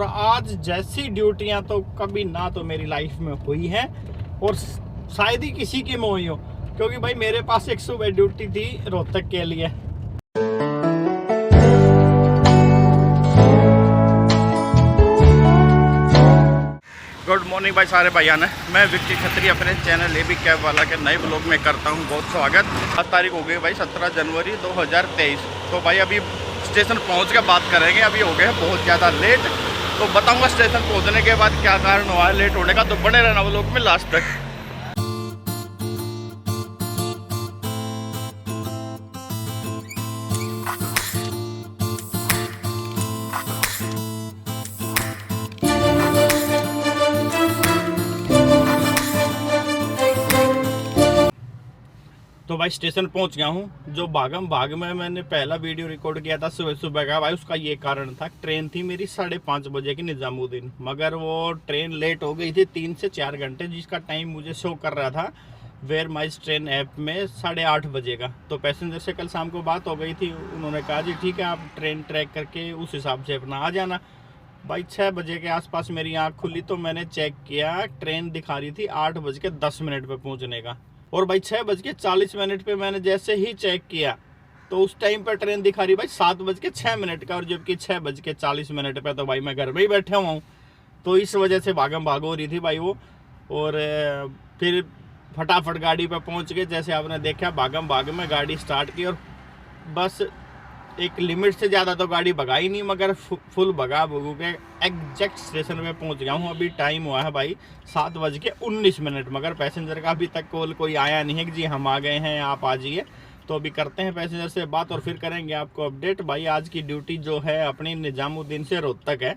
और आज जैसी ड्यूटियां तो कभी ना तो मेरी लाइफ में हुई हैं और शायद ही किसी की में हुई हो, क्योंकि भाई मेरे पास एक सुबह ड्यूटी थी रोहतक के लिए। गुड मॉर्निंग भाई सारे भाइयों ने, मैं विक्की खत्री अपने चैनल एबी कैब वाला के नए ब्लॉग में करता हूं बहुत स्वागत। 7 तारीख हो गई भाई 17 जनवरी 2023। तो भाई अभी स्टेशन पहुंच के बात करेंगे। अभी हो गए बहुत ज़्यादा लेट, तो बताऊंगा स्टेशन पहुंचने के बाद क्या कारण हुआ है लेट होने का। तो बने रहना ब्लॉग में लास्ट तक। तो भाई स्टेशन पहुंच गया हूं। जो भागम भाग में मैंने पहला वीडियो रिकॉर्ड किया था सुबह सुबह का भाई, उसका ये कारण था। ट्रेन थी मेरी 5:30 बजे की निजामुद्दीन, मगर वो ट्रेन लेट हो गई थी 3 से 4 घंटे, जिसका टाइम मुझे शो कर रहा था वेयर माइज ट्रेन ऐप में 8:30 बजे का। तो पैसेंजर से कल शाम को बात हो गई थी, उन्होंने कहा जी ठीक है आप ट्रेन ट्रैक करके उस हिसाब से अपना आ जाना। भाई 6 बजे के आसपास मेरी आँख खुली तो मैंने चेक किया, ट्रेन दिखा रही थी 8:10 पर पहुँचने का। और भाई 6:40 पे मैंने जैसे ही चेक किया तो उस टाइम पर ट्रेन दिखा रही भाई 7:06 का, और जबकि 6:40 पे तो भाई मैं घर में ही बैठा हुआ हूँ। तो इस वजह से भागम भाग हो रही थी भाई वो। और फिर फटाफट गाड़ी पे पहुँच गए। जैसे आपने देखा भागम भाग में गाड़ी स्टार्ट की और बस एक लिमिट से ज़्यादा तो गाड़ी भगा ही नहीं, मगर फुल भगा भगू के एग्जैक्ट स्टेशन पे पहुंच गया हूं। अभी टाइम हुआ है भाई 7:19, मगर पैसेंजर का अभी तक कॉल कोई आया नहीं है कि जी हम आ गए हैं आप आ जाइए। तो अभी करते हैं पैसेंजर से बात और फिर करेंगे आपको अपडेट। भाई आज की ड्यूटी जो है अपनी निजामुद्दीन से रोहतक है,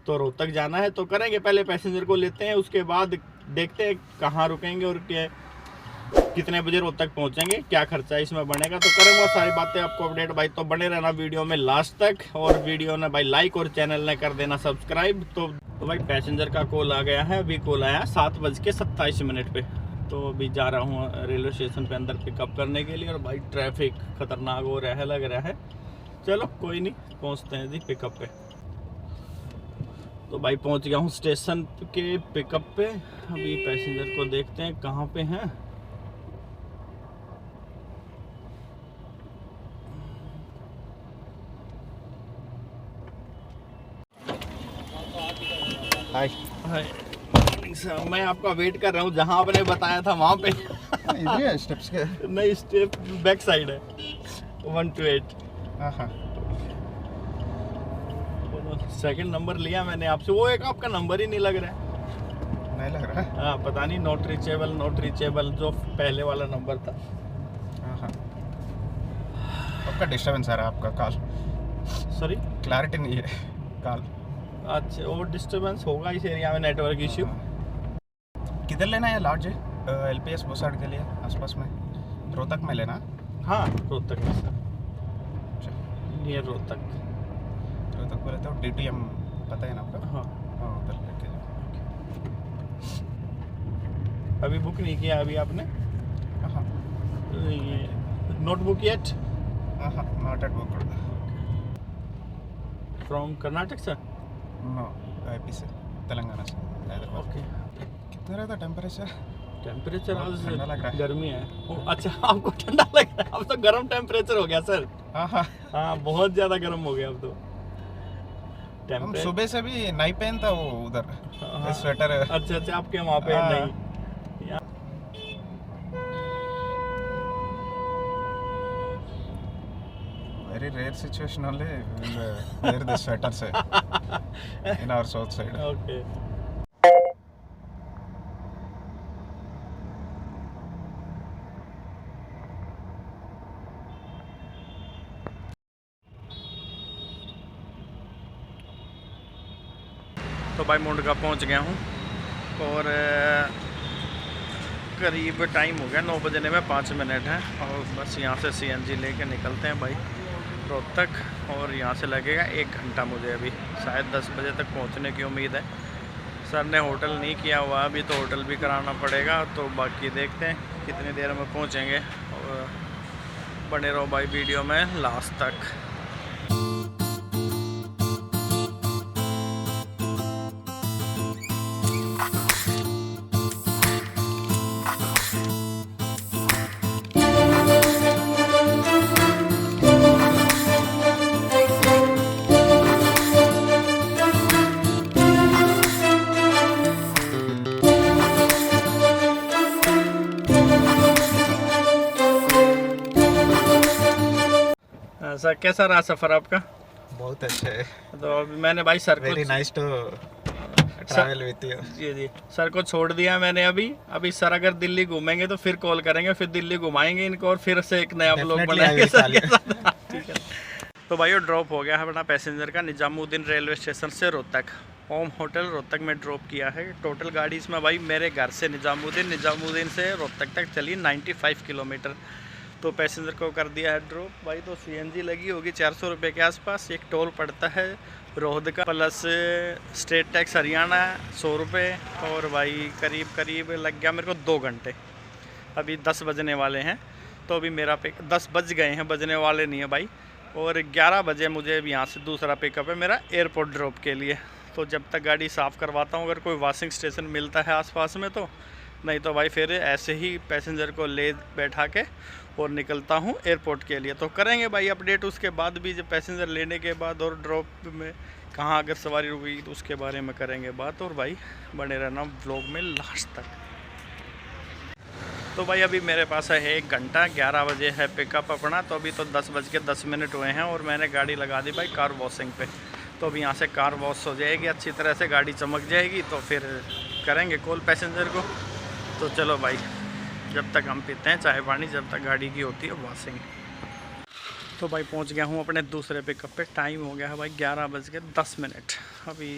तो रोहतक जाना है। तो करेंगे पहले पैसेंजर को लेते हैं, उसके बाद देखते हैं कहाँ रुकेंगे और कितने बजे रोहतक पहुंचेंगे, क्या खर्चा इसमें बनेगा। तो करूँगा सारी बातें आपको अपडेट भाई। तो बने रहना वीडियो में लास्ट तक, और वीडियो ने भाई लाइक और चैनल ने कर देना सब्सक्राइब। तो भाई पैसेंजर का कॉल आ गया है, अभी कॉल आया 7:27 पे। तो अभी जा रहा हूँ रेलवे स्टेशन पे अंदर पिकअप करने के लिए। और भाई ट्रैफिक खतरनाक हो रहा है, लग रहा है। चलो कोई नहीं, पहुँचते हैं जी पिकअप पे। तो भाई पहुँच गया हूँ स्टेशन के पिकअप पे। अभी पैसेंजर को देखते हैं कहाँ पे हैं। हाय हाय, मैं आपका वेट कर रहा हूँ। जहाँ आपने बताया था वहाँ पे इजी है स्टेप्स के? नहीं, स्टेप बैक साइड है 1 to 8। सेकंड नंबर लिया मैंने आपसे, वो एक आपका नंबर ही नहीं लग रहा है। नहीं लग रहा है? हाँ पता नहीं, नॉट रीचेबल जो पहले वाला नंबर था। आपका डिस्टर्बेंस आ रहा है, आपका कॉल सॉरी क्लैरिटी नहीं है कॉल। अच्छा वो डिस्टर्बेंस होगा इस एरिया में, नेटवर्क इश्यू। किधर लेना है लॉज LPS बोसाड़ के लिए आसपास में? रोहतक में लेना? हाँ रोहतक में सर, नियर रोहतक बोले तो DTM पता है ना आपका? हाँ उधर लेके जाओ। अभी बुक नहीं किया अभी आपने? हाँ ये notebook yet? Not at book from Karnataka sir? No, IP से, तेलंगाना से, हैदराबाद। ओके। कितना रहता टेम्परेचर? टेम्परेचर आज ठंडा लग रहा है। गर्मी है। अच्छा आपको ठंडा लग रहा है? अब तो गर्म टेम्परेचर हो गया सर। हाँ बहुत ज़्यादा गर्म हो गया अब तो। हम सुबह से भी नहीं पहनता वो उधर स्वेटर। अच्छा आपके वहाँ पे नहीं? Very rare situation only we'll wear the sweaters in our south side. Okay. तो भाई मुंडका पहुंच गया हूं और करीब टाइम हो गया 9 बजने में 5 मिनट है। और बस यहाँ से CNG लेके निकलते हैं भाई रोहतक, और यहाँ से लगेगा 1 घंटा मुझे। अभी शायद 10 बजे तक पहुँचने की उम्मीद है। सर ने होटल नहीं किया हुआ अभी, तो होटल भी कराना पड़ेगा। तो बाकी देखते हैं कितनी देर में पहुँचेंगे, और बने रहो भाई वीडियो में लास्ट तक। सर कैसा रहा सफ़र आपका? बहुत अच्छे है। तो अभी मैंने भाई सर को very nice to travel with you. जी सर को छोड़ दिया मैंने। अभी सर अगर दिल्ली घूमेंगे तो फिर कॉल करेंगे, फिर दिल्ली घुमाएंगे इनको और फिर से एक नया ब्लॉग बनाएंगे सर के साथ। ठीक है। तो भाई वो ड्रॉप हो गया है अपना पैसेंजर का निजामुद्दीन रेलवे स्टेशन से रोहतक। होम होटल रोहतक में ड्रॉप किया है। टोटल गाड़ी इसमें भाई मेरे घर से निजामुद्दीन से रोहतक तक चली 95 किलोमीटर। तो पैसेंजर को कर दिया है ड्रॉप भाई। तो सीएनजी लगी होगी 400 रुपये के आसपास। एक टोल पड़ता है Rohtak plus state tax Haryana 100 रुपये। और भाई करीब लग गया मेरे को 2 घंटे। अभी 10 बजने वाले हैं। तो अभी मेरा 10 बज गए हैं, बजने वाले नहीं है भाई। और 11 बजे मुझे अब यहाँ से दूसरा पिकअप है मेरा एयरपोर्ट ड्रॉप के लिए। तो जब तक गाड़ी साफ़ करवाता हूँ, अगर कोई वॉशिंग स्टेशन मिलता है आसपास में तो, नहीं तो भाई फिर ऐसे ही पैसेंजर को ले बैठा के और निकलता हूँ एयरपोर्ट के लिए। तो करेंगे भाई अपडेट उसके बाद भी, जब पैसेंजर लेने के बाद और ड्रॉप में कहाँ अगर सवारी रुकी तो उसके बारे में करेंगे बात। और भाई बने रहना व्लॉग में लास्ट तक। तो भाई अभी मेरे पास है 1 घंटा, 11 बजे है पिकअप अपना। तो अभी तो 10:10 हुए हैं और मैंने गाड़ी लगा दी भाई कार वॉशिंग पे। तो अभी यहाँ से कार वॉश हो जाएगी अच्छी तरह से, गाड़ी चमक जाएगी तो फिर करेंगे कॉल पैसेंजर को। तो चलो भाई, जब तक हम पीते हैं चाय पानी, जब तक गाड़ी की होती है वॉशिंग। तो भाई पहुँच गया हूँ अपने दूसरे पिकअप पे। टाइम हो गया है भाई 11:10। अभी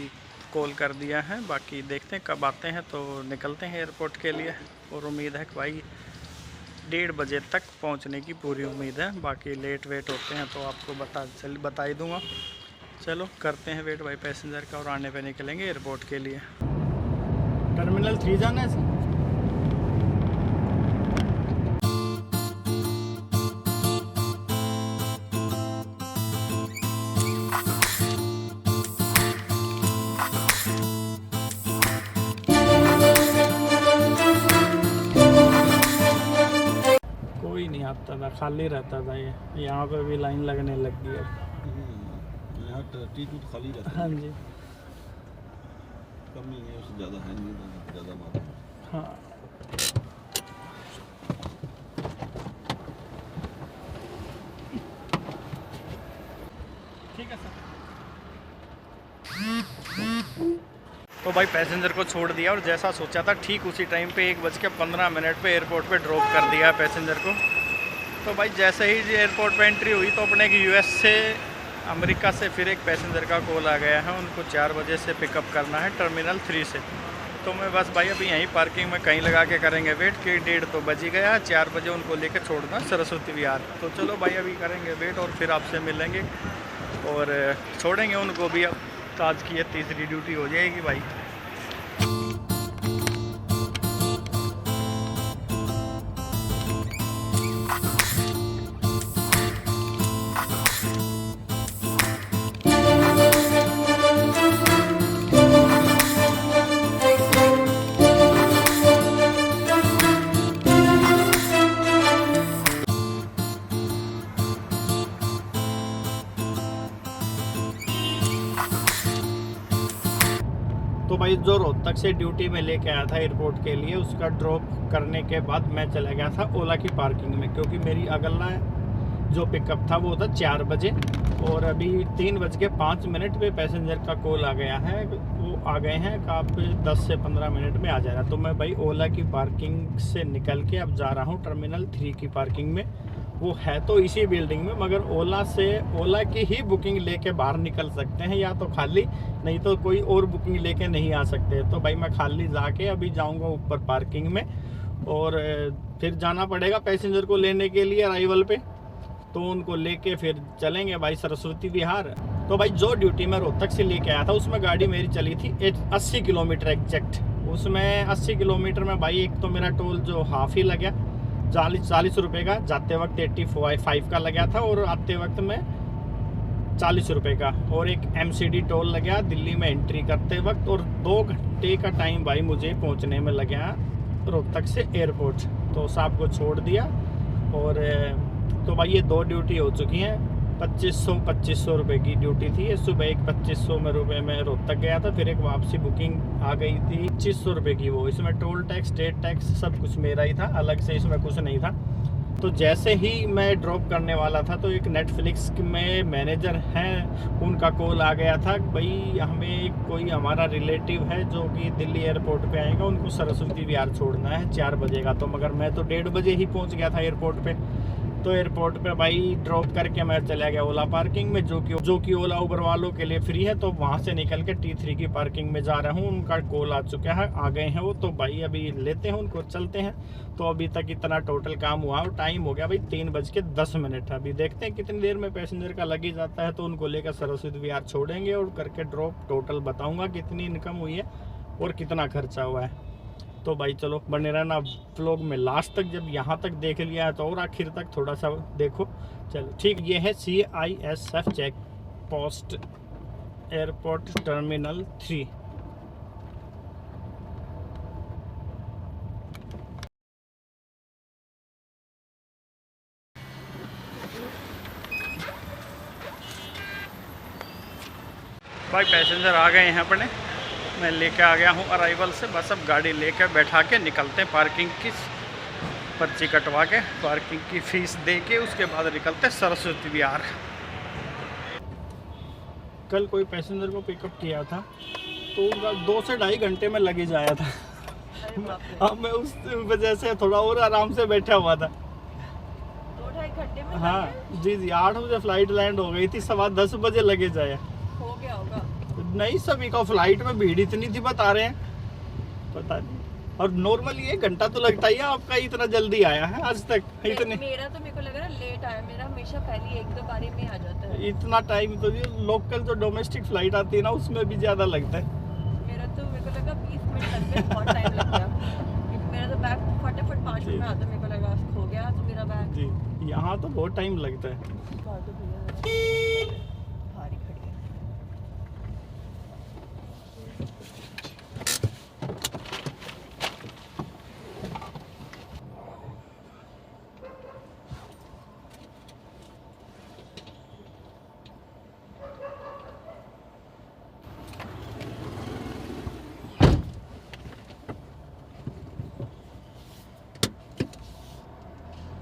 कॉल कर दिया है, बाकी देखते हैं कब आते हैं तो निकलते हैं एयरपोर्ट के लिए। और उम्मीद है कि भाई 1:30 बजे तक पहुंचने की पूरी उम्मीद है। बाकी लेट वेट होते हैं तो आपको बता ही दूंगा। चलो करते हैं वेट भाई पैसेंजर का और आने पे निकलेंगे एयरपोर्ट के लिए। टर्मिनल 3 जाना है सर। कोई नहीं आता था, खाली रहता था ये। यहाँ पे भी लाइन लगने लग गई है। यहाँ टिकट खाली रहता है। हाँ जी कम ही है, उससे ज़्यादा है नहीं, ज़्यादा मात्रा। हाँ। ठीक है सर। तो भाई पैसेंजर को छोड़ दिया और जैसा सोचा था ठीक उसी टाइम पे 1:15 पे एयरपोर्ट पे ड्रॉप कर दिया पैसेंजर को। तो भाई जैसे ही एयरपोर्ट पे एंट्री हुई तो अपने की यूएस से, अमेरिका से फिर एक पैसेंजर का कॉल आ गया है। उनको 4 बजे से पिकअप करना है टर्मिनल 3 से। तो मैं बस भाई अभी यहीं पार्किंग में कहीं लगा के करेंगे वेट कि 1:30 तो बज ही गया। 4 बजे उनको लेके छोड़ना सरस्वती विहार। तो चलो भाई अभी करेंगे वेट और फिर आपसे मिलेंगे और छोड़ेंगे उनको भी। अब आज की ये तीसरी ड्यूटी हो जाएगी भाई। तो भाई जो रोहतक से ड्यूटी में लेके आया था एयरपोर्ट के लिए, उसका ड्रॉप करने के बाद मैं चला गया था ओला की पार्किंग में, क्योंकि मेरी अगला जो पिकअप था वो था 4 बजे। और अभी 3:05 पे पैसेंजर का कॉल आ गया है, वो आ गए हैं कि आप 10 से 15 मिनट में आ जाएगा। तो मैं भाई ओला की पार्किंग से निकल के अब जा रहा हूँ टर्मिनल 3 की पार्किंग में। वो है तो इसी बिल्डिंग में, मगर ओला की ही बुकिंग लेके बाहर निकल सकते हैं, या तो खाली, नहीं तो कोई और बुकिंग लेके नहीं आ सकते। तो भाई मैं खाली जाके अभी जाऊंगा ऊपर पार्किंग में और फिर जाना पड़ेगा पैसेंजर को लेने के लिए अराइवल पे। तो उनको लेके फिर चलेंगे भाई सरस्वती विहार। तो भाई जो ड्यूटी मैं रोहतक से लेके आया था उसमें गाड़ी मेरी चली थी 80 किलोमीटर एग्जैक्ट। उसमें 80 किलोमीटर में भाई एक तो मेरा टोल जो हाफ ही लगा 40 रुपये का, जाते वक्त 85 का लगा था और आते वक्त में 40 रुपये का, और एक MCD टोल लगा दिल्ली में एंट्री करते वक्त। और 2 घंटे का टाइम भाई मुझे पहुंचने में लगा रोहतक से एयरपोर्ट। तो साहब को छोड़ दिया और तो भाई ये 2 ड्यूटी हो चुकी हैं। 2500 रुपये की ड्यूटी थी। ये सुबह एक 2500 रुपये में रोहतक गया था, फिर एक वापसी बुकिंग आ गई थी 2500 रुपये की। वो इसमें टोल टैक्स, स्टेट टैक्स सब कुछ मेरा ही था, अलग से इसमें कुछ नहीं था। तो जैसे ही मैं ड्रॉप करने वाला था तो एक नेटफ्लिक्स में मैनेजर हैं, उनका कॉल आ गया था, भाई हमें कोई हमारा रिलेटिव है जो कि दिल्ली एयरपोर्ट पे आएगा, उनको सरस्वती विहार छोड़ना है 4 बजे का। तो मगर मैं तो 1:30 बजे ही पहुंच गया था एयरपोर्ट पे। तो एयरपोर्ट पे भाई ड्रॉप करके मैं चला गया ओला पार्किंग में, जो कि ओला उबर वालों के लिए फ्री है। तो वहाँ से निकल के T3 की पार्किंग में जा रहा हूँ, उनका कॉल आ चुका है, आ गए हैं वो। तो भाई अभी लेते हैं उनको, चलते हैं। तो अभी तक इतना टोटल काम हुआ और टाइम हो गया भाई 3:10। अभी देखते हैं कितनी देर में पैसेंजर का लग ही जाता है। तो उनको लेकर सरस्वती विहार छोड़ेंगे और करके ड्रॉप टोटल बताऊँगा कितनी इनकम हुई है और कितना खर्चा हुआ है। तो भाई चलो बने रहना व्लॉग में लास्ट तक। जब यहाँ तक देख लिया है तो और आखिर तक थोड़ा सा देखो। चलो ठीक, ये है CISF check post airport terminal 3। भाई पैसेंजर आ गए हैं अपने, मैं लेके आ गया हूँ अराइवल से। बस अब गाड़ी लेकर बैठा के निकलते हैं, पार्किंग की पर्ची कटवा के पार्किंग की फीस दे के उसके बाद निकलते हैं सरस्वती विहार। कल कोई पैसेंजर को पिकअप किया था तो 2 से 2.5 घंटे में लगे जाया था। अब मैं उस वजह से थोड़ा और आराम से बैठा हुआ था। 2-2.5 घंटे में? हाँ जी 8 बजे फ्लाइट लैंड हो गई थी, 10:15 बजे लगे जाया। हो गया होगा। नहीं, सभी का फ्लाइट में भीड़ इतनी थी बता रहे हैं, पता नहीं। और नॉर्मली 1 घंटा तो लगता ही है, आपका इतना जल्दी आया है आज तक इतने। मेरा तो मेरे को लग रहा है लेट आया, मेरा हमेशा पहली 1-2 बारी में आ जाता है। इतना टाइम तो लोकल जो डोमेस्टिक फ्लाइट आती है ना उसमें भी ज्यादा लगता है। मेरा तो मेरे को लगा 20 मिनट लग गए, बहुत टाइम लग गया। मेरा तो बैग फटाफट 5 मिनट में आता, मेरे को लगा खो गया तो मेरा बैग। जी यहाँ तो बहुत टाइम लगता है। भारी खड़ी है।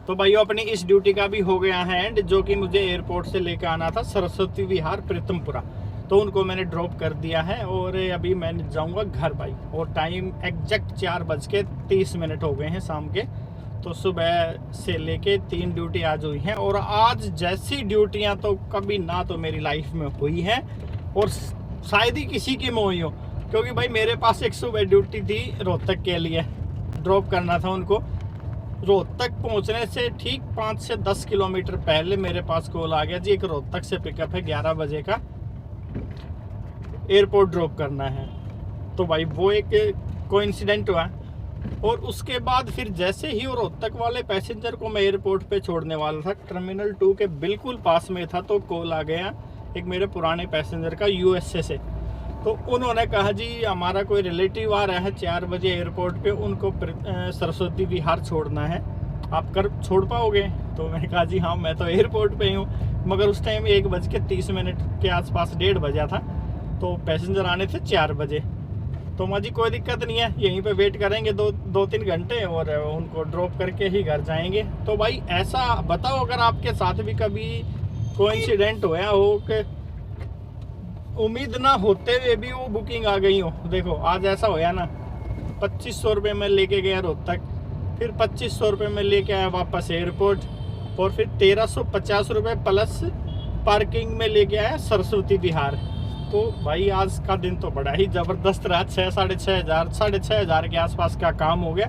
तो भाइयों अपनी इस ड्यूटी का भी हो गया है एंड, जो कि मुझे एयरपोर्ट से लेकर आना था सरस्वती विहार प्रीतमपुरा। तो उनको मैंने ड्रॉप कर दिया है और अभी मैं जाऊंगा घर भाई। और टाइम एग्जैक्ट 4:30 हो गए हैं शाम के। तो सुबह से लेके 3 ड्यूटी आज हुई हैं और आज जैसी ड्यूटियां तो कभी ना तो मेरी लाइफ में हुई हैं और शायद ही किसी की में हुई हो। क्योंकि भाई मेरे पास एक सुबह ड्यूटी थी रोहतक के लिए, ड्रॉप करना था उनको। रोहतक पहुंचने से ठीक 5 से 10 किलोमीटर पहले मेरे पास कॉल आ गया, जी एक रोहतक से पिकअप है 11 बजे का, एयरपोर्ट ड्रॉप करना है। तो भाई वो एक कोइंसिडेंट हुआ। और उसके बाद फिर जैसे ही वो रोहतक वाले पैसेंजर को मैं एयरपोर्ट पे छोड़ने वाला था, टर्मिनल 2 के बिल्कुल पास में था, तो कॉल आ गया एक मेरे पुराने पैसेंजर का USA से। तो उन्होंने कहा जी हमारा कोई रिलेटिव आ रहा है 4 बजे एयरपोर्ट पे, उनको सरस्वती विहार छोड़ना है, आप छोड़ पाओगे? तो मैंने कहा जी हाँ मैं तो एयरपोर्ट पे ही हूँ। मगर उस टाइम 1:30 के आसपास 1:30 बजा था, तो पैसेंजर आने थे 4 बजे। तो माँ जी कोई दिक्कत नहीं है, यहीं पे वेट करेंगे 2-3 घंटे और उनको ड्रॉप करके ही घर जाएंगे। तो भाई ऐसा बताओ अगर आपके साथ भी कभी कोइंसिडेंट होया हो कि उम्मीद ना होते हुए भी वो बुकिंग आ गई हो। देखो आज ऐसा होया ना, 2500 रुपये में लेके गया रोहतक, फिर 2500 रुपये में लेके आया वापस एयरपोर्ट, और फिर 1350 रुपये प्लस पार्किंग में लेके आया सरस्वती विहार। तो भाई आज का दिन तो बड़ा ही ज़बरदस्त रहा। 6,500 के आसपास का काम हो गया।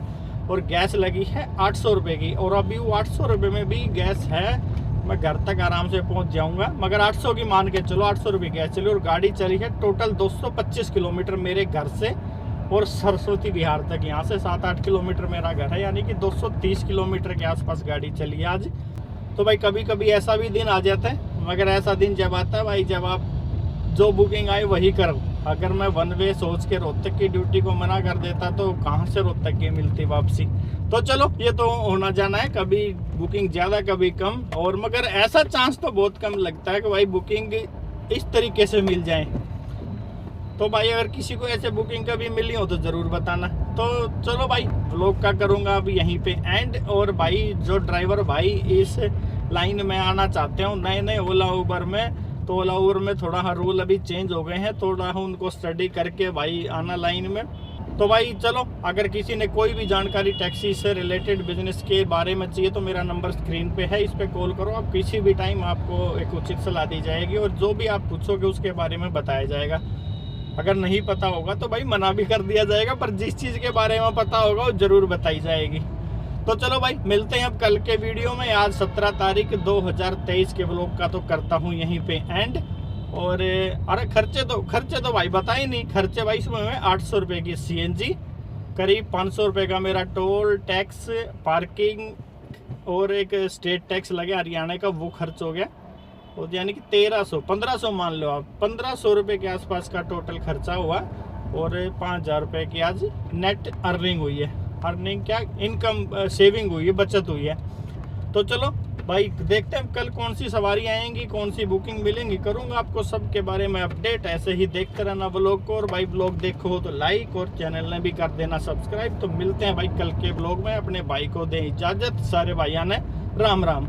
और गैस लगी है 800 रुपये की, और अभी वो 800 रुपये में भी गैस है, मैं घर तक आराम से पहुंच जाऊंगा। मगर 800 की मान के चलो, 800 रुपये गैस चली और गाड़ी चली है टोटल 225 किलोमीटर मेरे घर से और सरस्वती विहार तक। यहाँ से 7-8 किलोमीटर मेरा घर है, यानी कि 230 किलोमीटर के आसपास गाड़ी चली है आज। तो भाई कभी कभी ऐसा भी दिन आ जाता है, मगर ऐसा दिन जब आता है भाई जब आप जो बुकिंग आई वही करो। अगर मैं 1 वे सोच के रोहतक की ड्यूटी को मना कर देता तो कहाँ से रोहतक की मिलती वापसी। तो चलो ये तो होना जाना है, कभी बुकिंग ज़्यादा कभी कम, और मगर ऐसा चांस तो बहुत कम लगता है कि भाई बुकिंग इस तरीके से मिल जाए। तो भाई अगर किसी को ऐसे बुकिंग कभी मिली हो तो ज़रूर बताना। तो चलो भाई व्लॉग का करूँगा अब यहीं पे एंड। और भाई जो ड्राइवर भाई इस लाइन में आना चाहते हो नए नए ओला उबर में, तो ओला उबर में थोड़ा रूल अभी चेंज हो गए हैं, थोड़ा उनको स्टडी करके भाई आना लाइन में। तो भाई चलो, अगर किसी ने कोई भी जानकारी टैक्सी से रिलेटेड बिजनेस के बारे में चाहिए तो मेरा नंबर स्क्रीन पे है, इस पे कॉल करो आप किसी भी टाइम, आपको एक उचित सलाह दी जाएगी और जो भी आप पूछोगे उसके बारे में बताया जाएगा। अगर नहीं पता होगा तो भाई मना भी कर दिया जाएगा, पर जिस चीज़ के बारे में पता होगा वो ज़रूर बताई जाएगी। तो चलो भाई मिलते हैं अब कल के वीडियो में। आज 17 तारीख 2023 के व्लॉग का तो करता हूँ यहीं पे एंड। और अरे खर्चे तो भाई बता ही नहीं। खर्चे भाई इसमें 800 रुपये की CNG, करीब 500 रुपये का मेरा टोल टैक्स, पार्किंग और एक स्टेट टैक्स लगे हरियाणा का, वो खर्च हो गया। और यानी कि 1500 मान लो आप, 1500 रुपये के आसपास का टोटल खर्चा हुआ। और 5000 रुपये की आज नेट अर्निंग हुई है। अर्निंग क्या, इनकम सेविंग हुई है, बचत हुई है। तो चलो भाई देखते हैं कल कौन सी सवारी आएंगी, कौन सी बुकिंग मिलेंगी, करूंगा आपको सब के बारे में अपडेट। ऐसे ही देखते रहना व्लॉग को। और भाई व्लॉग देखो तो लाइक और चैनल ने भी कर देना सब्सक्राइब। तो मिलते हैं भाई कल के व्लॉग में। अपने भाई को दें इजाजत, सारे भाइयों ने राम राम।